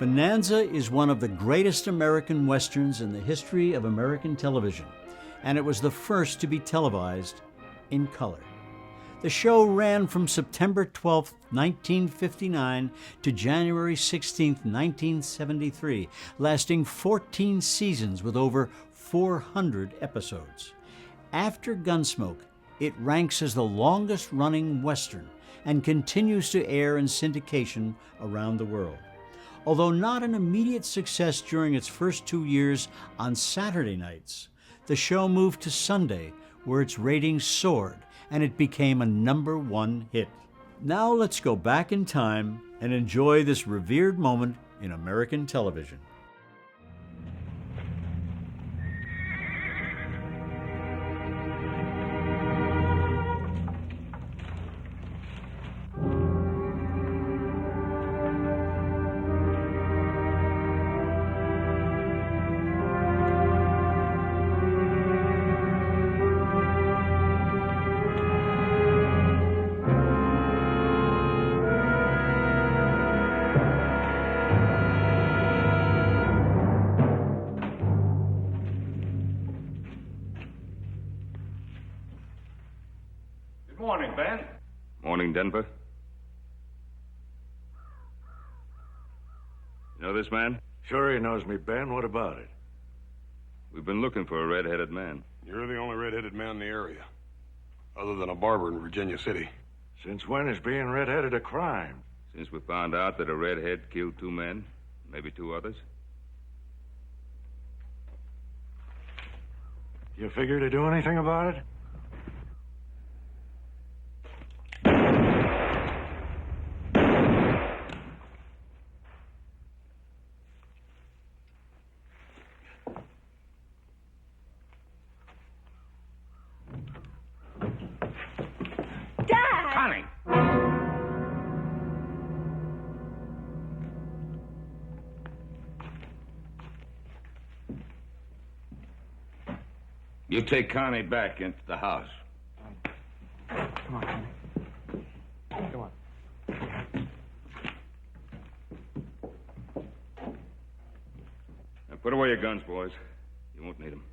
Bonanza is one of the greatest American westerns in the history of American television, and it was the first to be televised in color. The show ran from September 12, 1959 to January 16, 1973, lasting 14 seasons with over 400 episodes. After Gunsmoke, it ranks as the longest-running Western and continues to air in syndication around the world. Although not an immediate success during its first 2 years on Saturday nights, the show moved to Sunday, where its ratings soared and it became a #1 hit. Now let's go back in time and enjoy this revered moment in American television. Morning, Ben. Morning, Denver. You know this man? Sure he knows me, Ben. What about it? We've been looking for a red-headed man. You're the only red-headed man in the area, other than a barber in Virginia City. Since when is being red-headed a crime? Since we found out that a redhead killed 2 men, maybe 2 others. You figure to do anything about it? Connie! You take Connie back into the house. Come on, Connie. Come on. Now put away your guns, boys. You won't need them.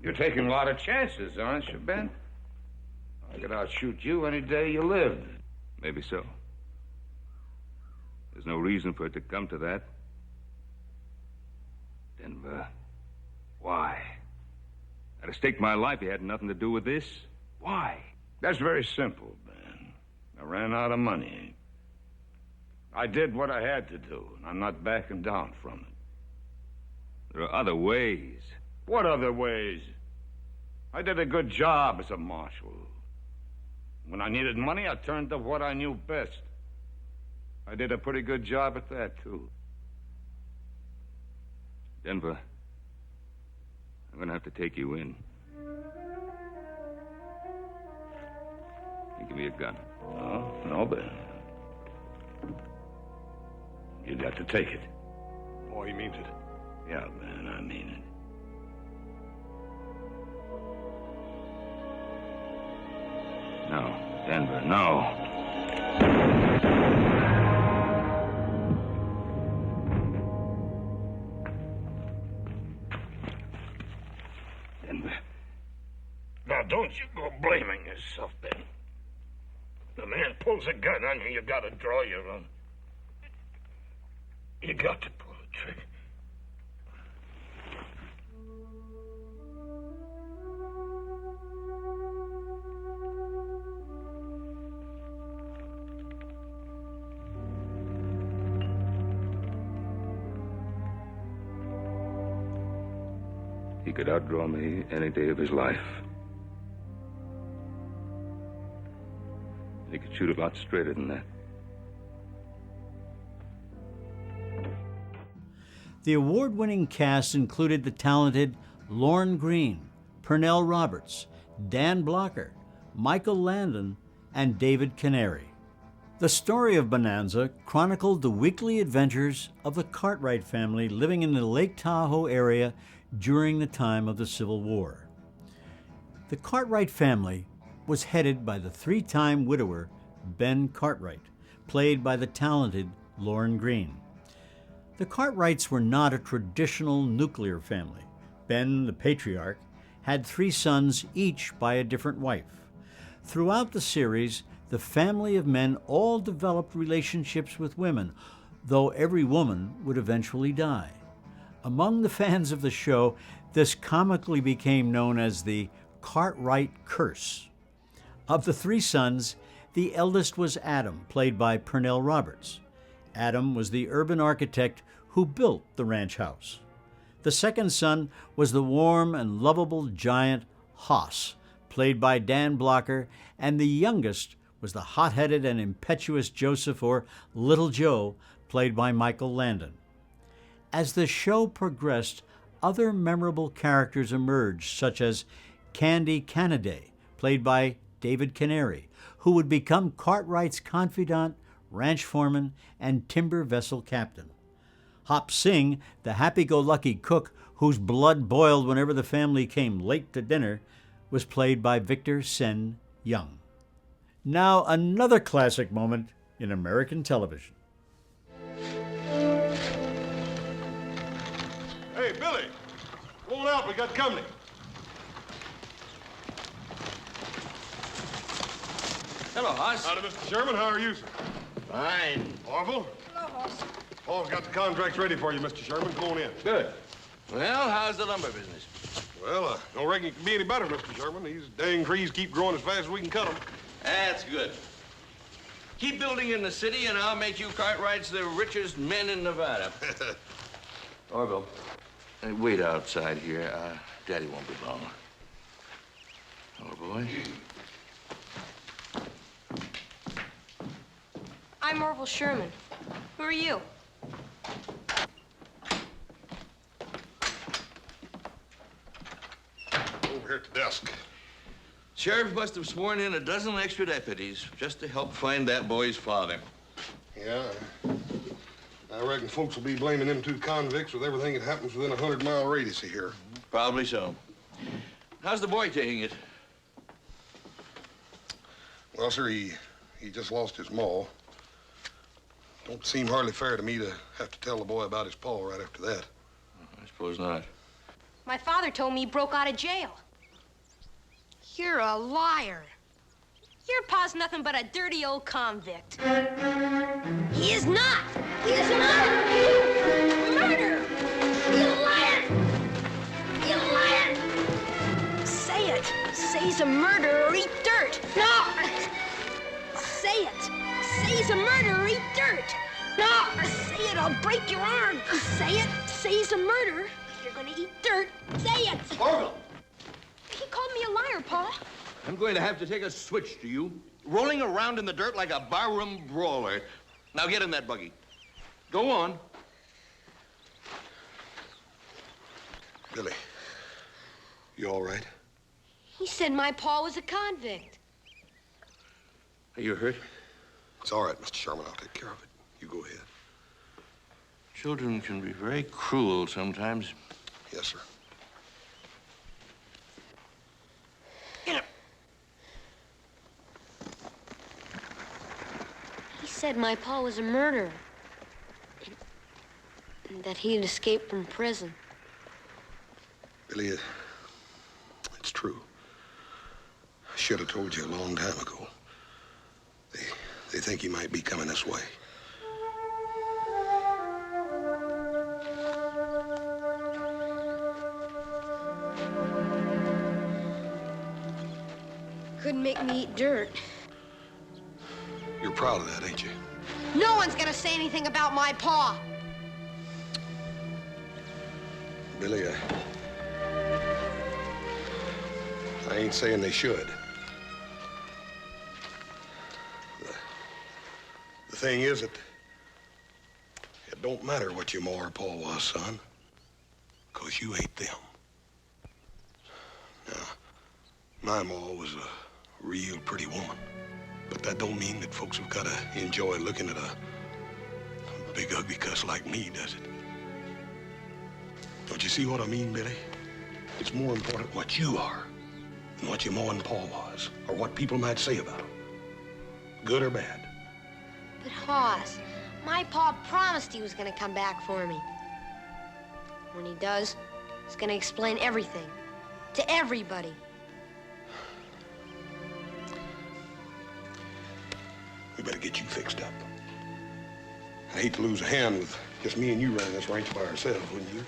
You're taking a lot of chances, aren't you, Ben? I could outshoot you any day you lived. Maybe so. There's no reason for it to come to that. Denver, why? I'd have staked my life. You had nothing to do with this. Why? That's very simple, Ben. I ran out of money. I did what I had to do, and I'm not backing down from it. There are other ways. What other ways? I did a good job as a marshal. When I needed money, I turned to what I knew best. I did a pretty good job at that, too. Denver, I'm going to have to take you in. You give me a gun. Oh, no, Ben. You got to take it. Oh, he means it. Yeah, Ben, I mean it. No, Denver, no. Denver. Now, don't you go blaming yourself, Ben. The man pulls a gun on you, you gotta draw your own. You got to pull the trigger. He could outdraw me any day of his life. He could shoot a lot straighter than that. The award-winning cast included the talented Lorne Greene, Pernell Roberts, Dan Blocker, Michael Landon, and David Canary. The story of Bonanza chronicled the weekly adventures of the Cartwright family living in the Lake Tahoe area during the time of the Civil War. The Cartwright family was headed by the 3-time widower Ben Cartwright, played by the talented Lauren Green. The Cartwrights were not a traditional nuclear family. Ben, the patriarch, had 3 sons, each by a different wife. Throughout the series, the family of men all developed relationships with women, though every woman would eventually die. Among the fans of the show, this comically became known as the Cartwright Curse. Of the 3 sons, the eldest was Adam, played by Pernell Roberts. Adam was the urban architect who built the ranch house. The second son was the warm and lovable giant Hoss, played by Dan Blocker, and the youngest was the hot-headed and impetuous Joseph, or Little Joe, played by Michael Landon. As the show progressed, other memorable characters emerged, such as Candy Canaday, played by David Canary, who would become Cartwright's confidant, ranch foreman, and timber vessel captain. Hop Sing, the happy-go-lucky cook whose blood boiled whenever the family came late to dinner, was played by Victor Sen Young. Now another classic moment in American television. Hey, Billy! Come on out, we got company. Hello, Hoss. Howdy, Mr. Sherman. How are you, sir? Fine. Orville? Hello, Hoss. Paul's got the contracts ready for you, Mr. Sherman. Come on in. Good. Well, how's the lumber business? Well, don't reckon it can be any better, Mr. Sherman. These dang trees keep growing as fast as we can cut them. That's good. Keep building in the city, and I'll make you Cartwrights the richest men in Nevada. Orville, wait outside here. Daddy won't be long. Oh, boy. I'm Orville Sherman. Who are you? Over here at the desk. Sheriff must have sworn in a dozen extra deputies just to help find that boy's father. Yeah, I reckon folks will be blaming them 2 convicts with everything that happens within a 100-mile radius of here. Probably so. How's the boy taking it? Well, sir, he just lost his maw. Don't seem hardly fair to me to have to tell the boy about his paw right after that. I suppose not. My father told me he broke out of jail. You're a liar. Your pa's nothing but a dirty old convict. He is not. He is not. Murder. You liar. You liar. Say it. Say he's a murderer or eat dirt. No. Say it. Say he's a murderer or eat dirt. No. Say it. I'll break your arm. Say it. Say he's a murderer. You're gonna eat dirt. Say it. Orville! He called me a liar, Pa. I'm going to have to take a switch to you. Rolling around in the dirt like a barroom brawler. Now get in that buggy. Go on. Billy, you all right? He said my pa was a convict. Are you hurt? It's all right, Mr. Sherman. I'll take care of it. You go ahead. Children can be very cruel sometimes. Yes, sir. Get him. He said my pa was a murderer. And that he had escaped from prison. Billy, it's true. I should have told you a long time ago. They think he might be coming this way. Couldn't make me eat dirt. You're proud of that, ain't you? No one's gonna say anything about my pa. Billy, I ain't saying they should. The thing is that it don't matter what your ma or pa was, son, 'cause you ain't them. Now, my ma was a real pretty woman, but that don't mean that folks have got to enjoy looking at a big ugly cuss like me, does it? Don't you see what I mean, Billy? It's more important what you are than what your ma and pa was, or what people might say about them, good or bad. But Hoss, my pa promised he was gonna come back for me. When he does, he's gonna explain everything to everybody. We better get you fixed up. I hate to lose a hand with just me and you running this ranch by ourselves, wouldn't you?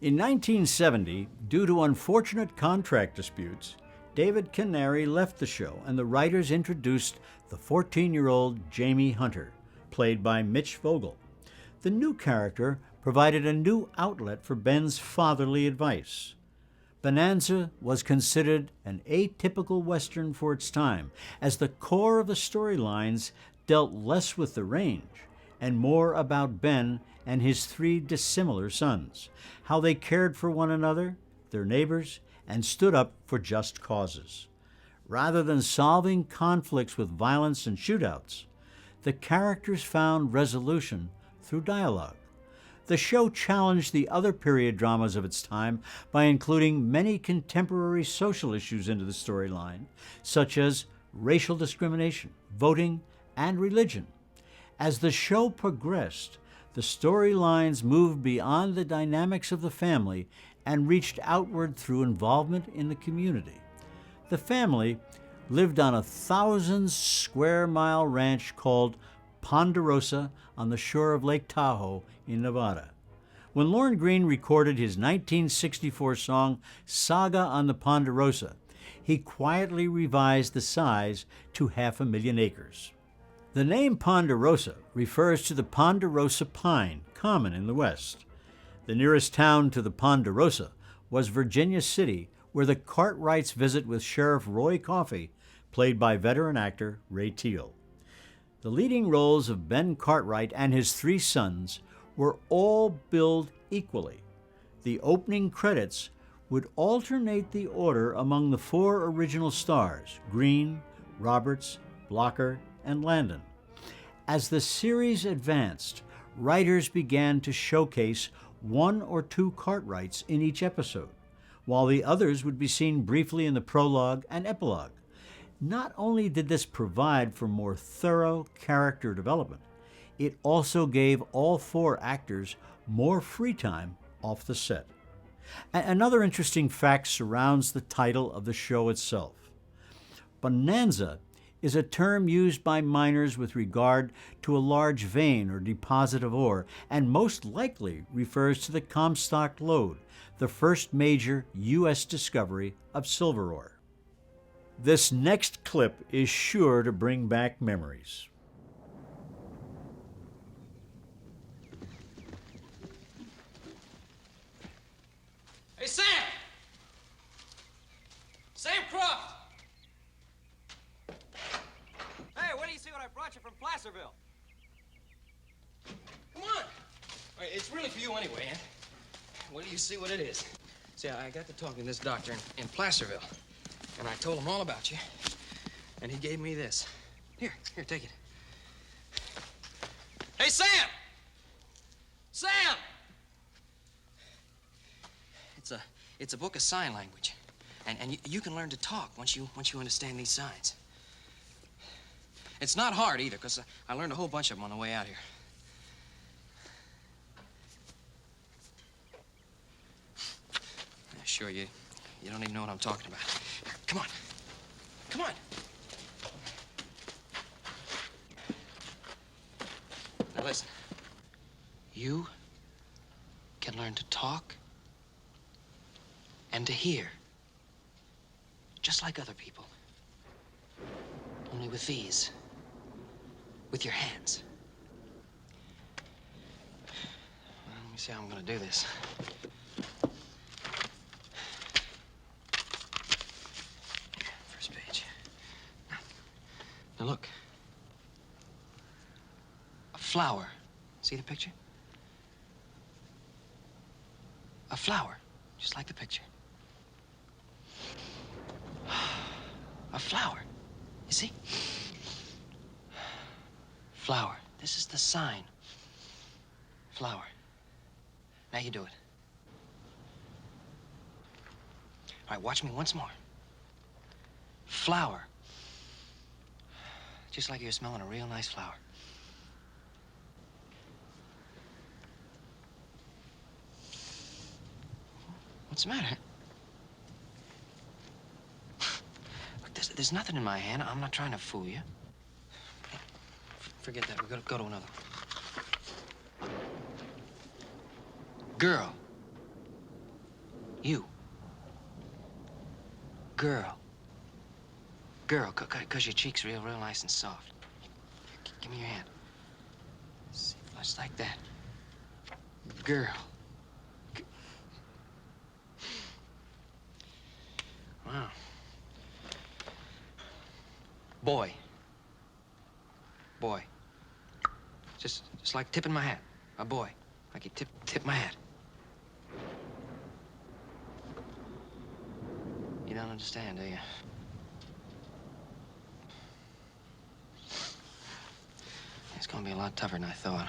In 1970, due to unfortunate contract disputes, David Canary left the show and the writers introduced the 14-year-old Jamie Hunter, played by Mitch Vogel. The new character provided a new outlet for Ben's fatherly advice. Bonanza was considered an atypical Western for its time, as the core of the storylines dealt less with the range and more about Ben and his three dissimilar sons, how they cared for one another, their neighbors, and stood up for just causes. Rather than solving conflicts with violence and shootouts, the characters found resolution through dialogue. The show challenged the other period dramas of its time by including many contemporary social issues into the storyline, such as racial discrimination, voting, and religion. As the show progressed, the storylines moved beyond the dynamics of the family and reached outward through involvement in the community. The family lived on a 1,000-square-mile ranch called Ponderosa on the shore of Lake Tahoe in Nevada. When Lorne Greene recorded his 1964 song Saga on the Ponderosa, he quietly revised the size to 500,000 acres. The name Ponderosa refers to the ponderosa pine, common in the West. The nearest town to the Ponderosa was Virginia City, where the Cartwrights visit with Sheriff Roy Coffey, played by veteran actor Ray Teal. The leading roles of Ben Cartwright and his three sons were all billed equally. The opening credits would alternate the order among the four original stars, Greene, Roberts, Blocker, and Landon. As the series advanced, writers began to showcase one or two Cartwrights in each episode, while the others would be seen briefly in the prologue and epilogue. Not only did this provide for more thorough character development, it also gave all four actors more free time off the set. Another interesting fact surrounds the title of the show itself. Bonanza is a term used by miners with regard to a large vein or deposit of ore, and most likely refers to the Comstock lode, the first major U.S. discovery of silver ore. This next clip is sure to bring back memories. Hey, Sam! Sam Croft! Hey, what do you see what I brought you from Placerville? Come on! All right, it's really for you anyway, eh? Wait till you see what it is. See, I got to talking to this doctor in Placerville, and I told him all about you, and he gave me this. Here, take it. Hey, Sam! Sam! It's a book of sign language, and you can learn to talk once you understand these signs. It's not hard either, because I learned a whole bunch of them on the way out here. Sure, you don't even know what I'm talking about. Come on. Come on. Now listen. You can learn to talk and to hear, just like other people. Only with these. With your hands. Well, let me see how I'm gonna do this. First page. Now look. A flower. See the picture? A flower, just like the picture. A flower, you see? Flower. This is the sign. Flower. Now you do it. All right, watch me once more. Flower. Just like you're smelling a real nice flower. What's the matter? Look, there's nothing in my hand. I'm not trying to fool you. Forget that. We're gonna go to another. Girl. You. Girl. Girl, cause your cheek's real nice and soft. Give me your hand. See, just like that. Girl. Wow. Boy. Boy. Just like tipping my hat. A boy. Like you tip my hat. You don't understand, do you? It's gonna be a lot tougher than I thought.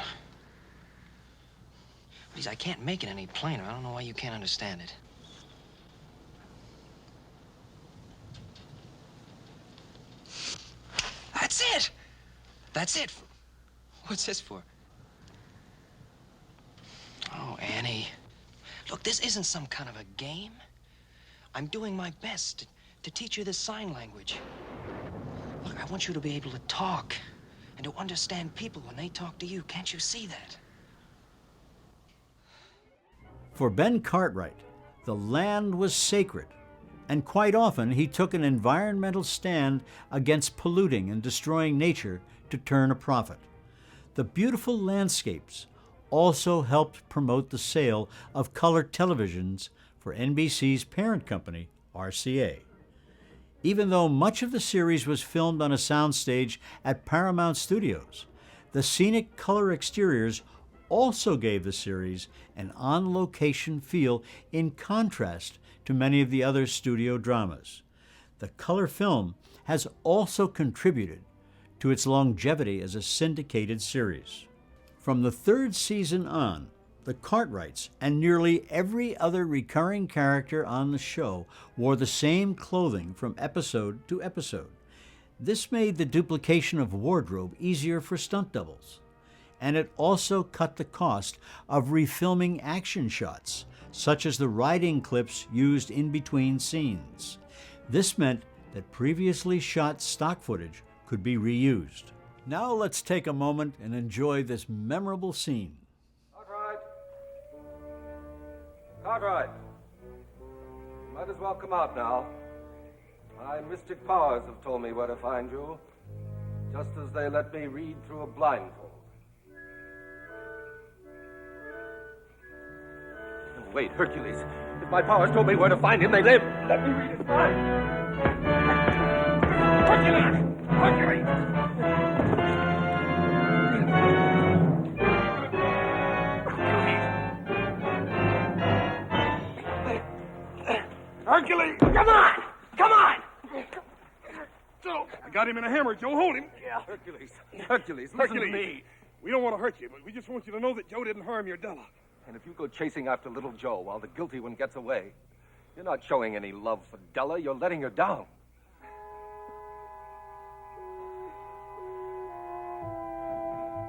Please, I can't make it any plainer. I don't know why you can't understand it. That's it! That's it. What's this for? Oh, Annie. Look, this isn't some kind of a game. I'm doing my best to teach you this sign language. Look, I want you to be able to talk and to understand people when they talk to you. Can't you see that? For Ben Cartwright, the land was sacred, and quite often he took an environmental stand against polluting and destroying nature to turn a profit. The beautiful landscapes also helped promote the sale of color televisions for NBC's parent company, RCA. Even though much of the series was filmed on a soundstage at Paramount Studios, the scenic color exteriors also gave the series an on-location feel in contrast to many of the other studio dramas. The color film has also contributed to its longevity as a syndicated series. From the third season on, the Cartwrights and nearly every other recurring character on the show wore the same clothing from episode to episode. This made the duplication of wardrobe easier for stunt doubles, and it also cut the cost of refilming action shots, such as the riding clips used in between scenes. This meant that previously shot stock footage could be reused. Now let's take a moment and enjoy this memorable scene. Cartwright, might as well come out now. My mystic powers have told me where to find you, just as they let me read through a blindfold. No, wait, Hercules. If my powers told me where to find him, they let me read his mind. Hercules! Hercules! Hercules! Come on! Come on! Joe, I got him in a hammer. Joe, hold him. Yeah, Hercules. Hercules, listen to me. We don't want to hurt you, but we just want you to know that Joe didn't harm your Della. And if you go chasing after little Joe while the guilty one gets away, you're not showing any love for Della. You're letting her down.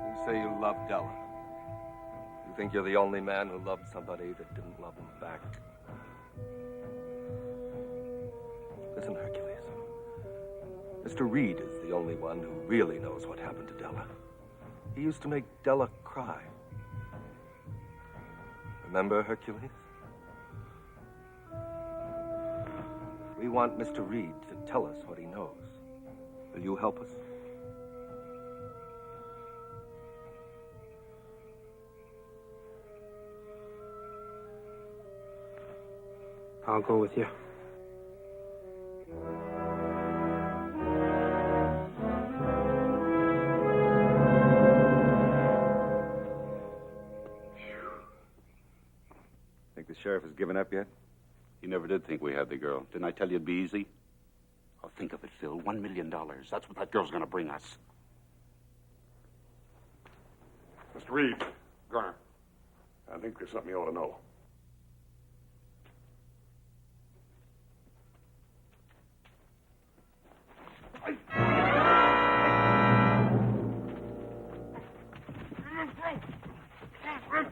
You say you love Della. You think you're the only man who loved somebody that didn't love him back. Listen, Hercules. Mr. Reed is the only one who really knows what happened to Della. He used to make Della cry. Remember, Hercules? We want Mr. Reed to tell us what he knows. Will you help us? I'll go with you. Think the sheriff has given up yet? He never did think we had the girl. Didn't I tell you it'd be easy? Oh, think of it, Phil. $1 million. That's what that girl's gonna bring us. Mr. Reed, Garner, I think there's something you ought to know.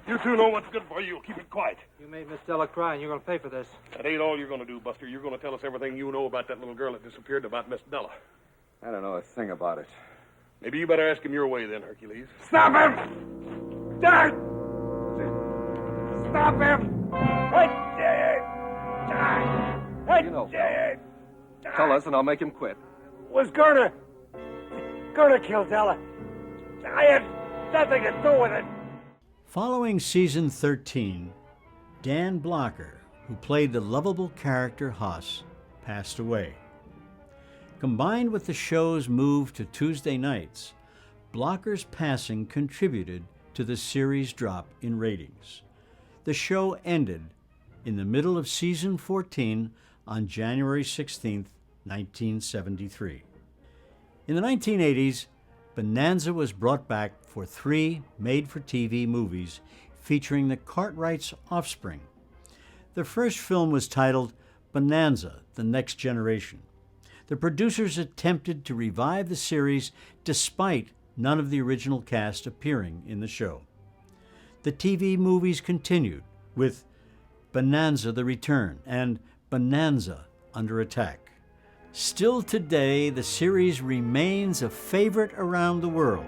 You two know what's good for you. Keep it quiet. You made Miss Della cry, and you're going to pay for this. That ain't all you're going to do, Buster. You're going to tell us everything you know about that little girl that disappeared, about Miss Della. I don't know a thing about it. Maybe you better ask him your way then, Hercules. Stop him! Dad! Stop him! You know, tell us, and I'll make him quit. Was gonna kill Della. I had nothing to do with it. Following season 13, Dan Blocker, who played the lovable character Haas, passed away. Combined with the show's move to Tuesday nights, Blocker's passing contributed to the series' drop in ratings. The show ended in the middle of season 14 on January 16, 1973. In the 1980s, Bonanza was brought back for 3 made-for-TV movies featuring the Cartwrights' offspring. The first film was titled Bonanza: The Next Generation. The producers attempted to revive the series despite none of the original cast appearing in the show. The TV movies continued with Bonanza: The Return and Bonanza: Under Attack. Still today, the series remains a favorite around the world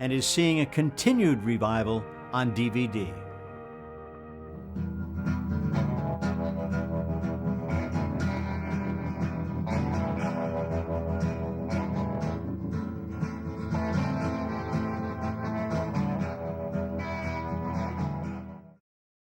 and is seeing a continued revival on DVD.